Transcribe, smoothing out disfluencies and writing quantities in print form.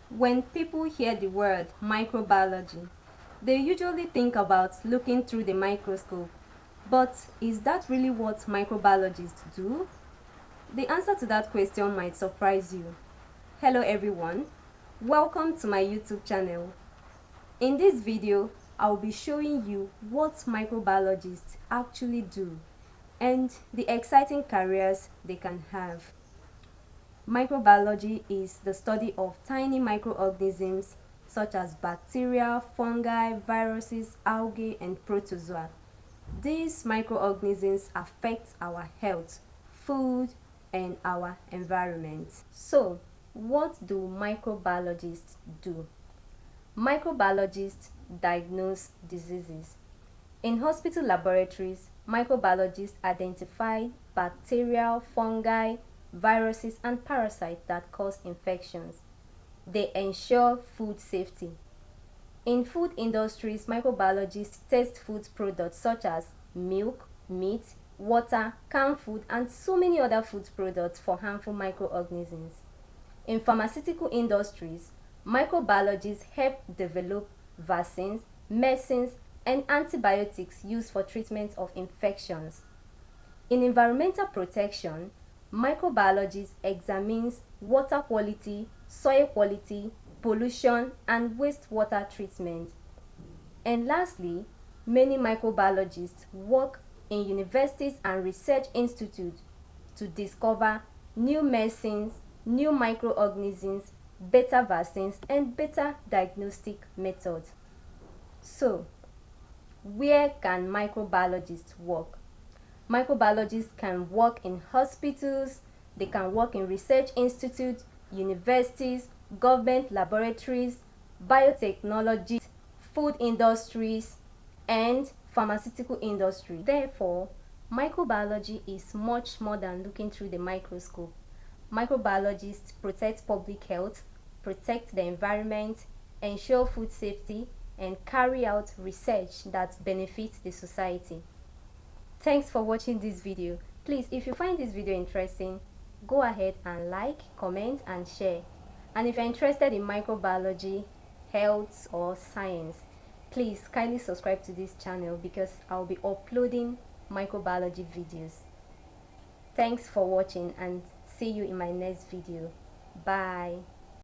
When people hear the word microbiology, they usually think about looking through the microscope. But is that really what microbiologists do? The answer to that question might surprise you. Hello everyone, welcome to my YouTube channel. In this video, I'll be showing you what microbiologists actually do and the exciting careers they can have. Microbiology is the study of tiny microorganisms such as bacteria, fungi, viruses, algae, and protozoa. These microorganisms affect our health, food, and our environment. So, what do microbiologists do? Microbiologists diagnose diseases. In hospital laboratories, microbiologists identify bacteria, fungi, viruses, and parasites that cause infections. They ensure food safety. In food industries, microbiologists test food products such as milk, meat, water, canned food, and so many other food products for harmful microorganisms. In pharmaceutical industries, microbiologists help develop vaccines, medicines, and antibiotics used for treatment of infections. In environmental protection, microbiologists examine water quality, soil quality, pollution, and wastewater treatment. And lastly, many microbiologists work in universities and research institutes to discover new medicines, new microorganisms, better vaccines, and better diagnostic methods. So, where can microbiologists work? Microbiologists can work in hospitals, they can work in research institutes, universities, government laboratories, biotechnology, food industries, and pharmaceutical industry. Therefore, microbiology is much more than looking through the microscope. Microbiologists protect public health, protect the environment, ensure food safety, and carry out research that benefits the society. Thanks for watching this video. Please, if you find this video interesting, go ahead and like, comment, and share. And if you're interested in microbiology, health, or science, please kindly subscribe to this channel because I'll be uploading microbiology videos. Thanks for watching and see you in my next video. Bye.